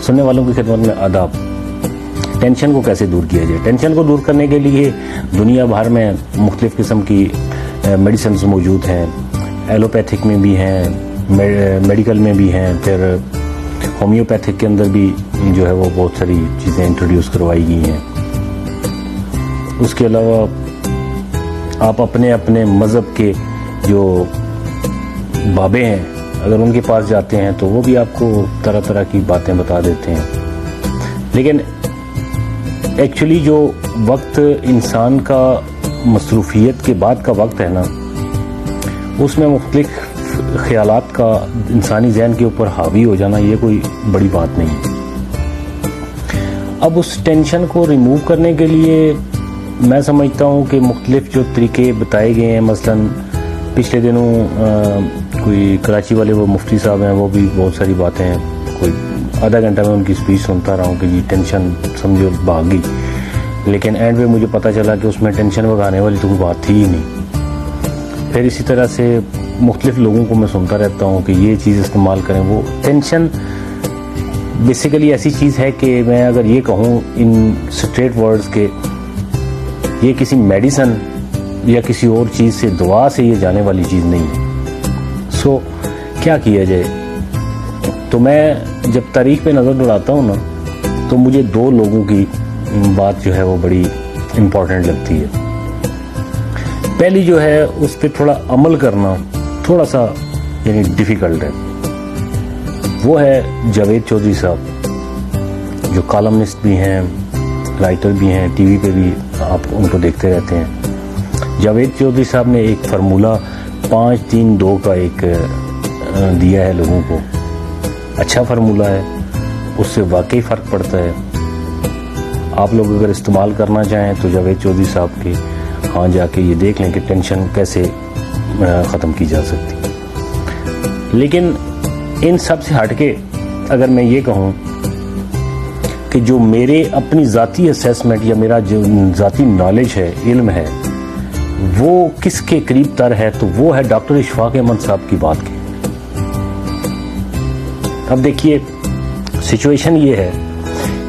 सुनने वालों की खिदमत में आदाब। टेंशन को कैसे दूर किया जाए? टेंशन को दूर करने के लिए दुनिया भर में मुख्तलिफ किस्म की मेडिसिन मौजूद हैं। एलोपैथिक में भी हैं, मेडिकल में भी हैं, फिर होम्योपैथिक के अंदर भी जो है वो बहुत सारी चीज़ें इंट्रोड्यूस करवाई गई हैं। उसके अलावा आप अपने अपने मज़हब के जो बाबे हैं अगर उनके पास जाते हैं तो वो भी आपको तरह तरह की बातें बता देते हैं। लेकिन एक्चुअली जो वक्त इंसान का मसरूफियत के बाद का वक्त है ना, उसमें मुख्तलिफ ख्यालात का इंसानी जहन के ऊपर हावी हो जाना ये कोई बड़ी बात नहीं है। अब उस टेंशन को रिमूव करने के लिए मैं समझता हूँ कि मुख्तलिफ जो तरीके बताए गए हैं, मसलन पिछले दिनों कोई कराची वाले वो मुफ्ती साहब हैं, वो भी बहुत सारी बातें हैं, कोई आधा घंटा में उनकी स्पीच सुनता रहा हूँ कि जी टेंशन समझो भाग गई, लेकिन एंड में मुझे पता चला कि उसमें टेंशन भगाने वाली तो कोई बात थी ही नहीं। फिर इसी तरह से मुख्तलिफ लोगों को मैं सुनता रहता हूँ कि ये चीज़ इस्तेमाल करें। वो टेंशन बेसिकली ऐसी चीज़ है कि मैं अगर ये कहूँ इन स्ट्रेट वर्ड्स के, ये किसी मेडिसन या किसी और चीज़ से, दवा से ये जाने वाली चीज़ नहीं है। सो क्या किया जाए? तो मैं जब तारीख पे नज़र दौड़ाता हूँ ना, तो मुझे दो लोगों की बात जो है वो बड़ी इम्पॉर्टेंट लगती है। पहली जो है उस पर थोड़ा अमल करना थोड़ा सा यानी डिफ़िकल्ट है। वो है जावेद चौधरी साहब, जो कॉलमनिस्ट भी हैं, राइटर भी हैं, टीवी पे भी आप उनको देखते रहते हैं। जावेद चौधरी साहब ने एक फार्मूला 5-3-2 का एक दिया है लोगों को। अच्छा फार्मूला है, उससे वाकई फ़र्क पड़ता है। आप लोग अगर इस्तेमाल करना चाहें तो जावेद चौधरी साहब के हाँ जाके ये देख लें कि टेंशन कैसे ख़त्म की जा सकती। लेकिन इन सब से हटके अगर मैं ये कहूँ कि जो मेरे अपनी ज़ाती असेसमेंट या मेरा जो ज़ाती नॉलेज है, इल्म है, वो किसके करीब तर है, तो वो है डॉक्टर इशफाक अहमद साहब की बात की। अब देखिए सिचुएशन ये है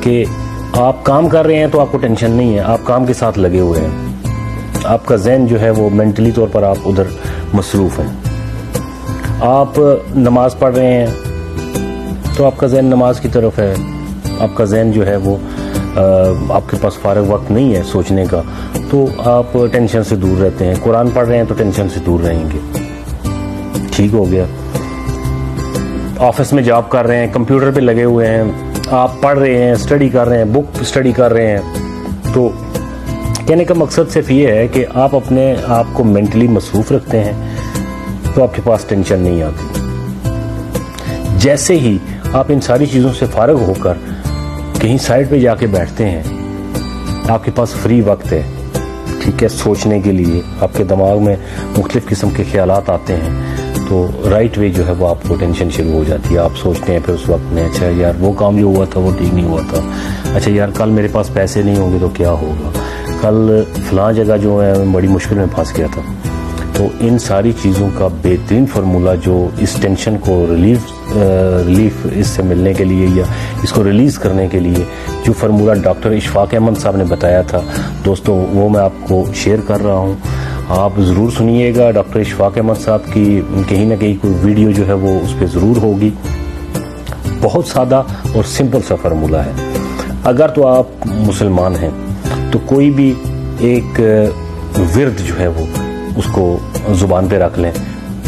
कि आप काम कर रहे हैं तो आपको टेंशन नहीं है, आप काम के साथ लगे हुए हैं, आपका जहन जो है वो मेंटली तौर पर आप उधर मसरूफ़ हैं। आप नमाज पढ़ रहे हैं तो आपका जहन नमाज की तरफ है, आपका जहन जो है वो आपके पास फारग वक्त नहीं है सोचने का, तो आप टेंशन से दूर रहते हैं। कुरान पढ़ रहे हैं तो टेंशन से दूर रहेंगे, ठीक हो गया। ऑफिस में जॉब कर रहे हैं, कंप्यूटर पे लगे हुए हैं, आप पढ़ रहे हैं, स्टडी कर रहे हैं, बुक स्टडी कर रहे हैं, तो कहने का मकसद सिर्फ ये है कि आप अपने आप को मेंटली मसरूफ़ रखते हैं तो आपके पास टेंशन नहीं आती। जैसे ही आप इन सारी चीज़ों से फारग होकर कहीं साइड पे जाके बैठते हैं, आपके पास फ्री वक्त है, ठीक है, सोचने के लिए। आपके दिमाग में मुख्तलिफ किस्म के ख्यालात आते हैं, तो राइट वे जो है वो आपको टेंशन शुरू हो जाती है। आप सोचते हैं फिर उस वक्त में, अच्छा यार वो काम जो हुआ था वो ठीक नहीं हुआ था, अच्छा यार कल मेरे पास पैसे नहीं होंगे तो क्या होगा, कल फलां जगह जो है मैं बड़ी मुश्किल में फंस गया था। तो इन सारी चीज़ों का बेहतरीन फार्मूला जो इस टेंशन को रिलीफ इससे मिलने के लिए या इसको रिलीज़ करने के लिए जो फार्मूला डॉक्टर इशफाक अहमद साहब ने बताया था, दोस्तों वो मैं आपको शेयर कर रहा हूँ। आप ज़रूर सुनिएगा। डॉक्टर इशफाक अहमद साहब की कहीं ना कहीं कोई वीडियो जो है वो उस पर ज़रूर होगी। बहुत सादा और सिंपल सा फार्मूला है। अगर तो आप मुसलमान हैं तो कोई भी एक विर्द जो है वो उसको ज़ुबान पे रख लें।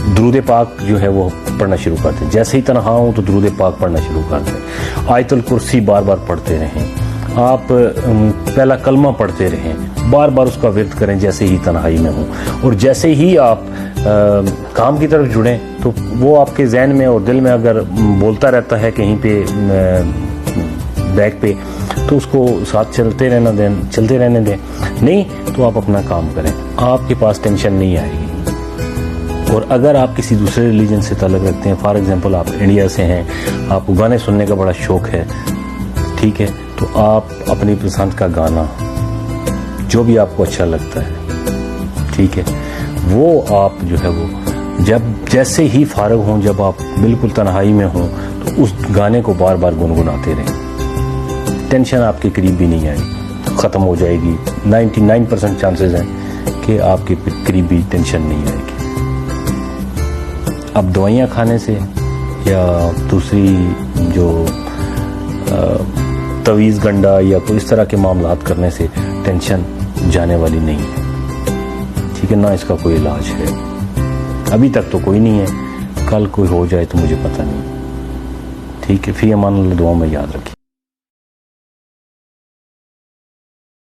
दुरूद पाक जो है वो पढ़ना शुरू कर दें। जैसे ही तनहा हो तो दुरूद पाक पढ़ना शुरू कर दें। आयतुल कुर्सी बार बार पढ़ते रहें। आप पहला कलमा पढ़ते रहें, बार बार उसका विर्द करें जैसे ही तन्हाई में हो। और जैसे ही आप काम की तरफ जुड़ें तो वो आपके जहन में और दिल में अगर बोलता रहता है कहीं पे बैक पे, तो उसको साथ चलते रहने दें। नहीं तो आप अपना काम करें, आपके पास टेंशन नहीं आएगी। और अगर आप किसी दूसरे रिलीजन से ताल्लुक़ रखते हैं, फॉर एग्जांपल आप इंडिया से हैं, आपको गाने सुनने का बड़ा शौक़ है, ठीक है, तो आप अपनी पसंद का गाना जो भी आपको अच्छा लगता है, ठीक है, वो आप जो है वो जब जैसे ही फारग हों, जब आप बिल्कुल तन्हाई में हों, तो उस गाने को बार बार गुनगुनाते रहें। टेंशन आपके करीब भी नहीं आएगी, ख़त्म हो जाएगी। 99% चांसेस हैं कि आपके करीब भी टेंशन नहीं आएगी। अब दवाइयाँ खाने से या दूसरी जो तवीज़ गंडा या कोई इस तरह के मामलात करने से टेंशन जाने वाली नहीं है, ठीक है ना। इसका कोई इलाज है, अभी तक तो कोई नहीं है, कल कोई हो जाए तो मुझे पता नहीं, ठीक है। फिर अमान अल्लाह, दुआ में याद रखें।